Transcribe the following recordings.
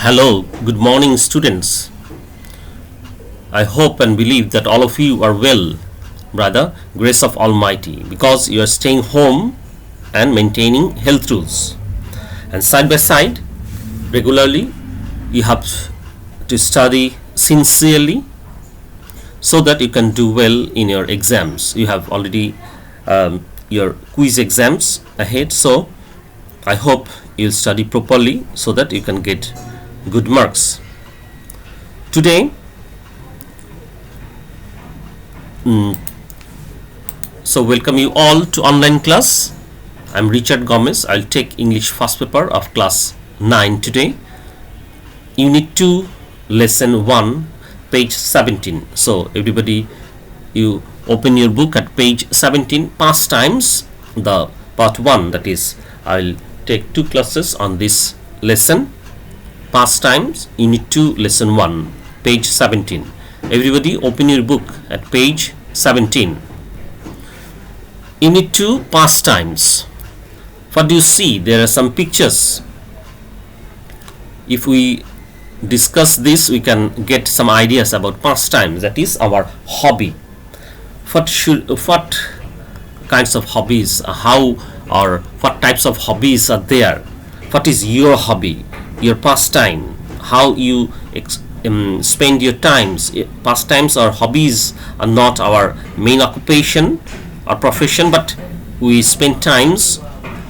Hello, good morning, students. I hope and believe that all of you are well by the grace of Almighty because you are staying home and maintaining health rules. And side by side, regularly, you have to study sincerely so that you can do well in your exams. You have already your quiz exams ahead, so I hope you'll study properly so that you can get good marks. Today, so welcome you all to online class. I'm Richard Gomez. I'll take English first paper of class 9 today. Unit 2, lesson 1, page 17. So everybody, you open your book at page 17, past times, the part 1, that is, I'll take 2 classes on this lesson. Past times, unit 2, lesson 1, page 17. Everybody open your book at page 17. Unit 2, past times. What do you see? There are some pictures. If we discuss this, we can get some ideas about past times. That is our hobby. What kinds of hobbies, how or what types of hobbies are there? What is your hobby, your pastime? How you spend your times? Pastimes or hobbies are not our main occupation or profession, but we spend times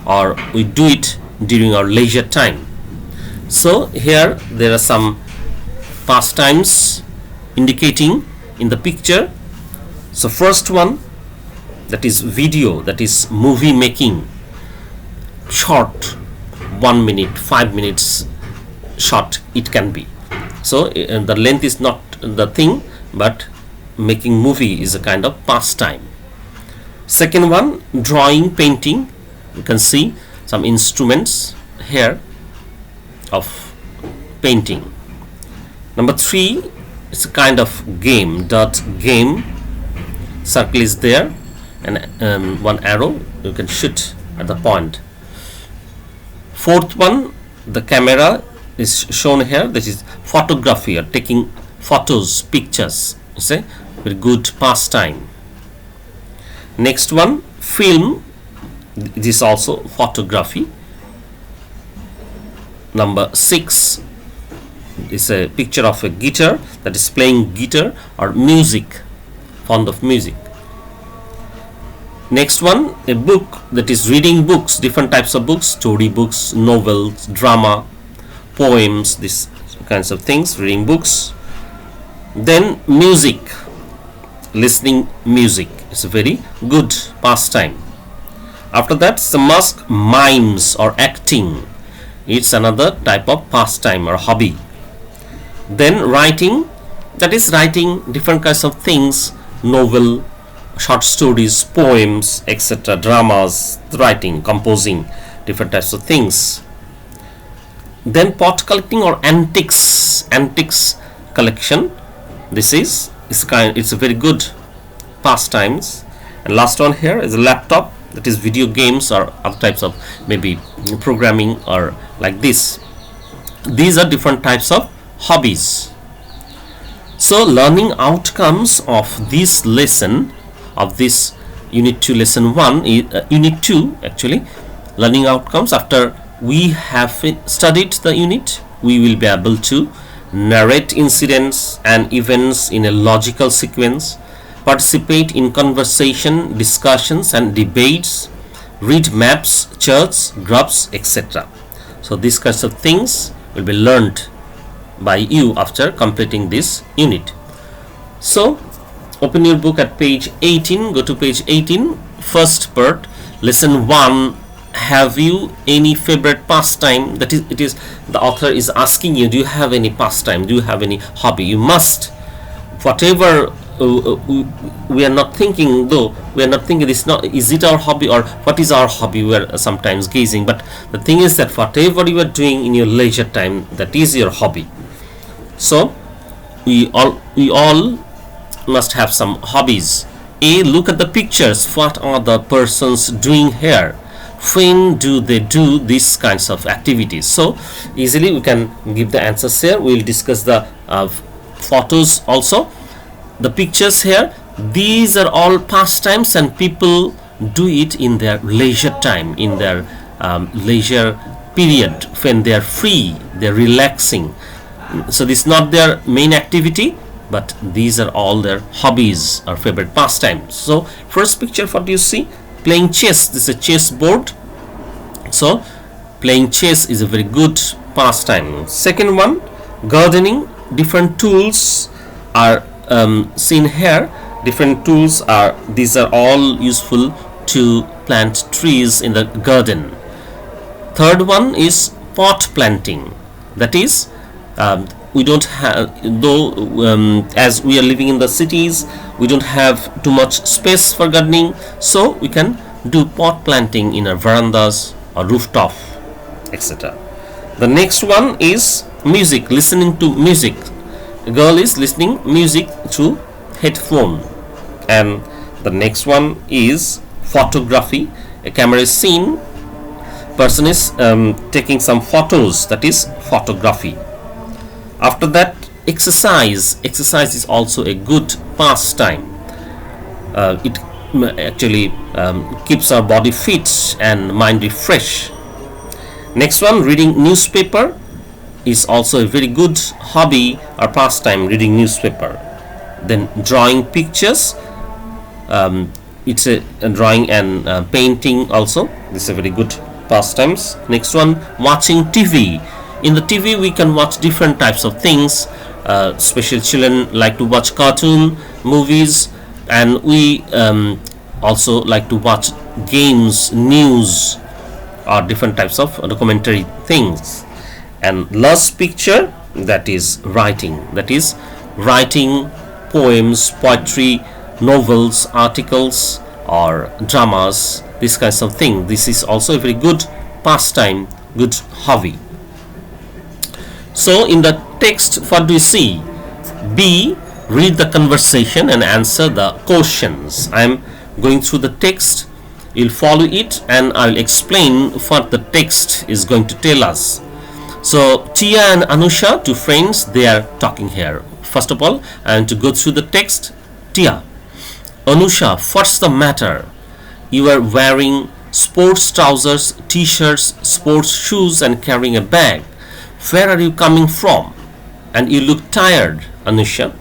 or we do it during our leisure time. So here there are some pastimes indicating in the picture. So first one, that is video, that is movie making, short, 1 minute, 5 minutes short it can be. So the length is not the thing, but making movie is a kind of pastime. Second one, drawing, painting. You can see some instruments here of painting. Number 3, it's a kind of game, dot game. Circle is there and one arrow, you can shoot at the point. Fourth one, the camera is shown here. This is photography, or taking photos, pictures. It's a very good pastime. Next one, film. This is also photography. Number 6 is a picture of a guitar, that is playing guitar or music, fond of music. Next one, a book, that is reading books, different types of books, story books, novels, drama, poems, these kinds of things, reading books. Then music, listening music is a very good pastime. After that, some mask, mimes or acting. It's another type of pastime or hobby. Then writing, that is writing different kinds of things, novel, short stories, poems, etc., dramas, writing, composing, different types of things. Then pot collecting or antiques collection. This is it's a very good pastimes. And last one here is a laptop, that is video games or other types of maybe programming or like this. These are different types of hobbies. So learning outcomes of this lesson, of this unit 2 lesson 1, unit 2 actually, learning outcomes, after we have studied the unit, we will be able to narrate incidents and events in a logical sequence, participate in conversation, discussions and debates, read maps, charts, graphs, etc. So these kinds of things will be learned by you after completing this unit. So open your book at page 18, go to page 18, first part, lesson 1. Have you any favorite pastime? That is, it is the author is asking you, do you have any pastime, do you have any hobby? You must, whatever we are not thinking, though we are not thinking this, not is it our hobby or what is our hobby, we are sometimes gazing, but the thing is that whatever you are doing in your leisure time, that is your hobby. So we all must have some hobbies. Look at the pictures. What are the persons doing here? when do they do these kinds of activities? So easily we can give the answers here. We will discuss the photos also, the pictures here. These are all pastimes, and people do it in their leisure time, in their leisure period, when they are free, they are relaxing. So this is not their main activity, but these are all their hobbies or favorite pastimes. So first picture, what do you see? Playing chess. This is a chess board. So playing chess is a very good pastime. Second one, gardening. Different tools are seen here. Different tools are, these are all useful to plant trees in the garden. Third one is pot planting. That is, we don't have, though as we are living in the cities, we don't have too much space for gardening, so we can do pot planting in our verandas or rooftop, etc. The next one is music, listening to music. A girl is listening music through headphone. And the next one is photography. A camera is seen, person is taking some photos, that is photography. After that, exercise. Exercise is also a good pastime. It actually keeps our body fit and mind refresh. Next one, reading newspaper is also a very good hobby or pastime, reading newspaper. Then drawing pictures, it's a drawing and painting also. This is a very good pastimes. Next one, watching TV. In the TV we can watch different types of things. Special children like to watch cartoon movies, and we also like to watch games, news, or different types of documentary things. And last picture, that is writing. That is writing poems, poetry, novels, articles, or dramas, these kinds of things. This is also a very good pastime, good hobby. So in the text, what do you see? B, read the conversation and answer the questions. I am going through the text. You'll follow it and I'll explain what the text is going to tell us. So Tia and Anusha, two friends, they are talking here. First of all, I am to go through the text. Tia: Anusha, what's the matter? You are wearing sports trousers, t-shirts, sports shoes and carrying a bag. Where are you coming from? And you look tired. Anusha: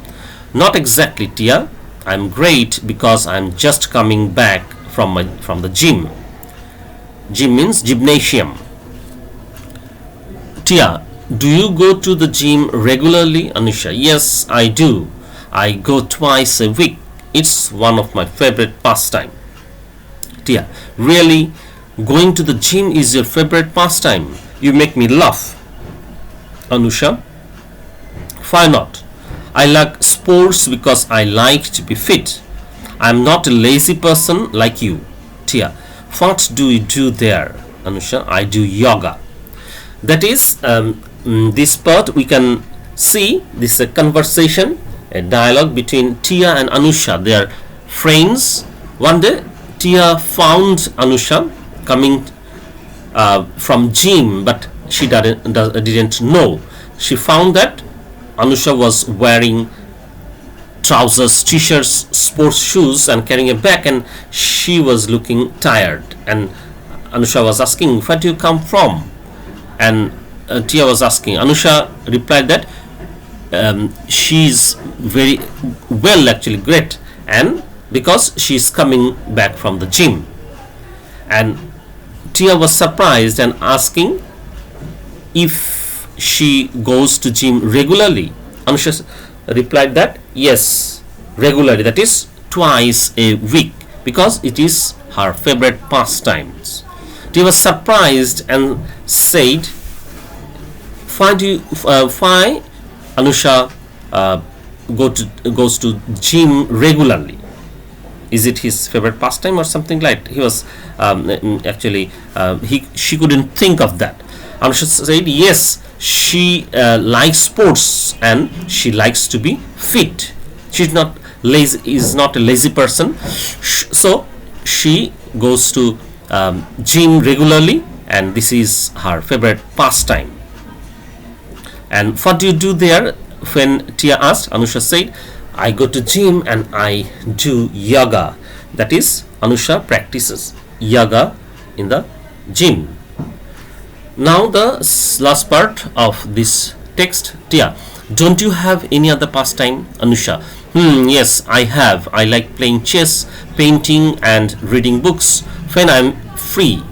Not exactly, Tia. I'm great because I'm just coming back from the gym. Gym means gymnasium. Tia: Do you go to the gym regularly? Anusha: Yes, I do. I go twice a week. It's one of my favorite pastime. Tia: Really? Going to the gym is your favorite pastime? You make me laugh. Anusha: Why not? I like sports because I like to be fit. I'm not a lazy person like you. Tia: What do you do there? Anusha: I do yoga. That is, this part we can see this is a conversation, a dialogue between Tia and Anusha. They are friends. One day Tia found Anusha coming from gym, but she didn't know. She found that Anusha was wearing trousers, t-shirts, sports shoes and carrying a bag, and she was looking tired. And Anusha was asking, where do you come from? And Tia was asking. Anusha replied that she's very well, actually great, and because she's coming back from the gym. And Tia was surprised and asking if she goes to gym regularly. Anusha replied that yes, regularly, that is twice a week, because it is her favorite pastimes. Tia was surprised and said, why Anusha goes to gym regularly? Is it his favorite pastime or something like that? He was she couldn't think of that. Anusha said yes, she likes sports and she likes to be fit. She's not lazy, is not a lazy person, so she goes to gym regularly, and this is her favorite pastime. And what do you do there? When Tia asked, Anusha said, I go to gym and I do yoga. That is, Anusha practices yoga in the gym. Now the last part of this text. Tia, don't you have any other pastime? Anusha, yes, I have. I like playing chess, painting, and reading books when I'm free.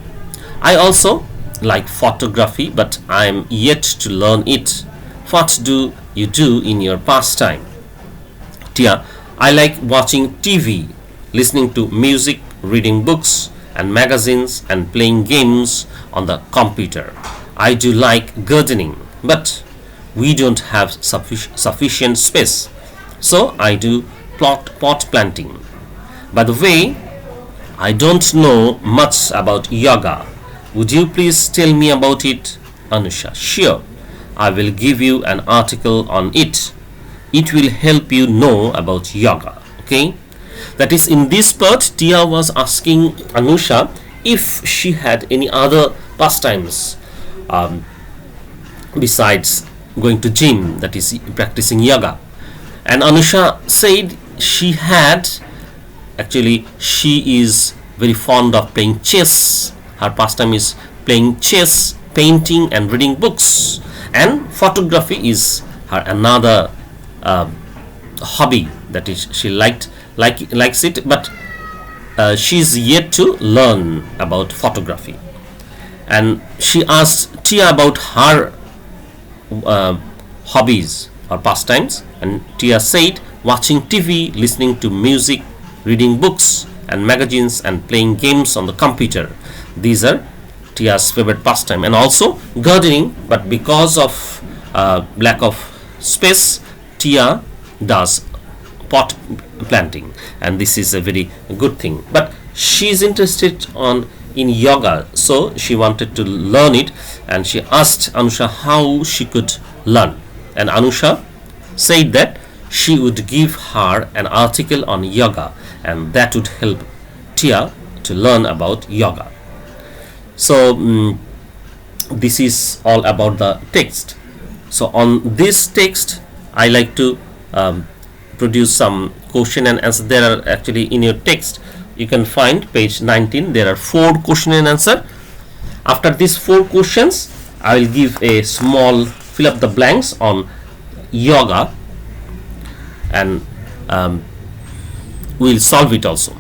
I also like photography, but I'm yet to learn it. What do you do in your pastime? Tia, I like watching TV, listening to music, reading books and magazines, and playing games on the computer. I do like gardening, but we don't have sufficient space, so I do pot planting. By the way, I don't know much about yoga. Would you please tell me about it? Anusha, sure. I will give you an article on it. It will help you know about yoga. Okay? That is, in this part, Tia was asking Anusha if she had any other pastimes besides going to gym, that is practicing yoga. And Anusha said she had. Actually, she is very fond of playing chess. Her pastime is playing chess, painting, and reading books. And photography is her another hobby, that is she likes it, but she's yet to learn about photography. And she asked Tia about her hobbies or pastimes, and Tia said watching TV, listening to music, reading books and magazines, and playing games on the computer. These are Tia's favorite pastime, and also gardening, but because of lack of space, Tia does pot planting, and this is a very good thing. But she is interested in yoga, so she wanted to learn it, and she asked Anusha how she could learn, and Anusha said that she would give her an article on yoga, and that would help Tia to learn about yoga. So this is all about the text. So on this text, I like to produce some question and answer. There are actually in your text, you can find page 19. There are 4 question and answer. After these 4 questions, I will give a small fill up the blanks on yoga, and we'll solve it also.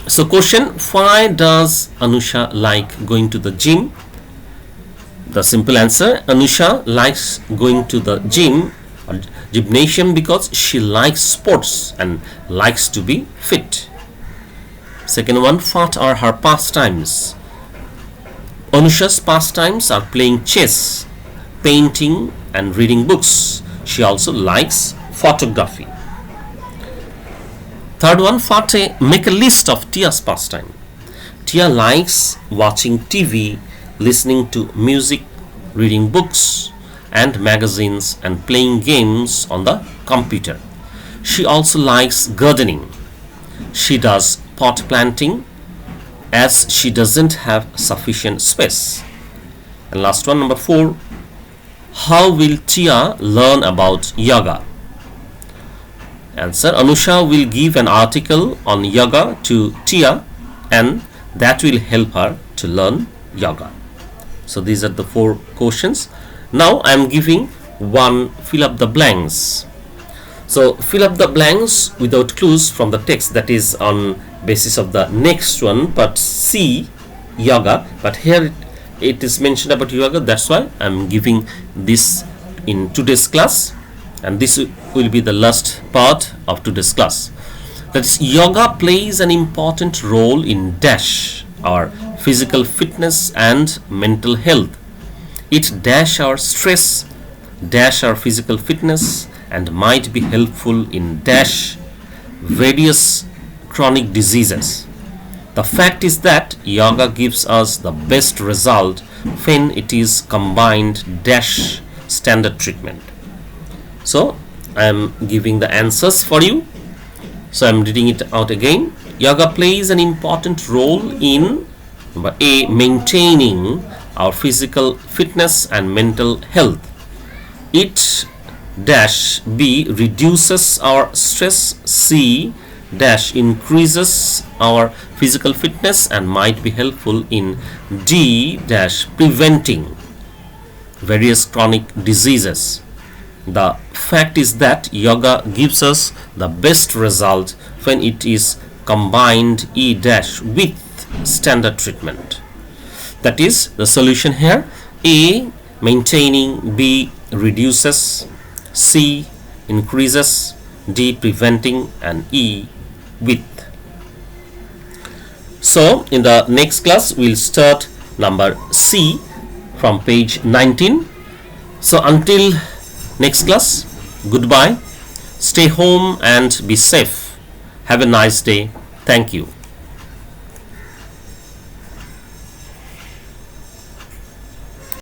So question, why does Anusha like going to the gym? The simple answer, Anusha likes going to the gym or gymnasium because she likes sports and likes to be fit. Second one, what are her pastimes? Anusha's pastimes are playing chess, painting and reading books. She also likes photography. Third one, make a list of Tia's pastime. Tia likes watching TV, listening to music, reading books and magazines, and playing games on the computer. She also likes gardening. She does pot planting as she doesn't have sufficient space. And last one, number 4, how will Tia learn about yoga? Answer, Anusha will give an article on yoga to Tia, and that will help her to learn yoga. So these are the 4 questions. Now I am giving one fill up the blanks. So fill up the blanks without clues from the text, that is on basis of the next one, but C, yoga, but here it is mentioned about yoga, that's why I am giving this in today's class, and this will be the last part of today's class. That is, yoga plays an important role in dash our physical fitness and mental health. It dash our stress, dash our physical fitness, and might be helpful in dash various chronic diseases. The fact is that yoga gives us the best result when it is combined dash standard treatment. So I am giving the answers for you. So I am reading it out again. Yoga plays an important role in number A, maintaining our physical fitness and mental health. It dash B, reduces our stress. C dash, increases our physical fitness and might be helpful in D dash, preventing various chronic diseases. The fact is that yoga gives us the best result when it is combined E dash with standard treatment. That is the solution here: A, maintaining; B, reduces; C, increases; D, preventing; and E, with. So in the next class we'll start number C from page 19. So until next class, goodbye. Stay home and be safe. Have a nice day. Thank you.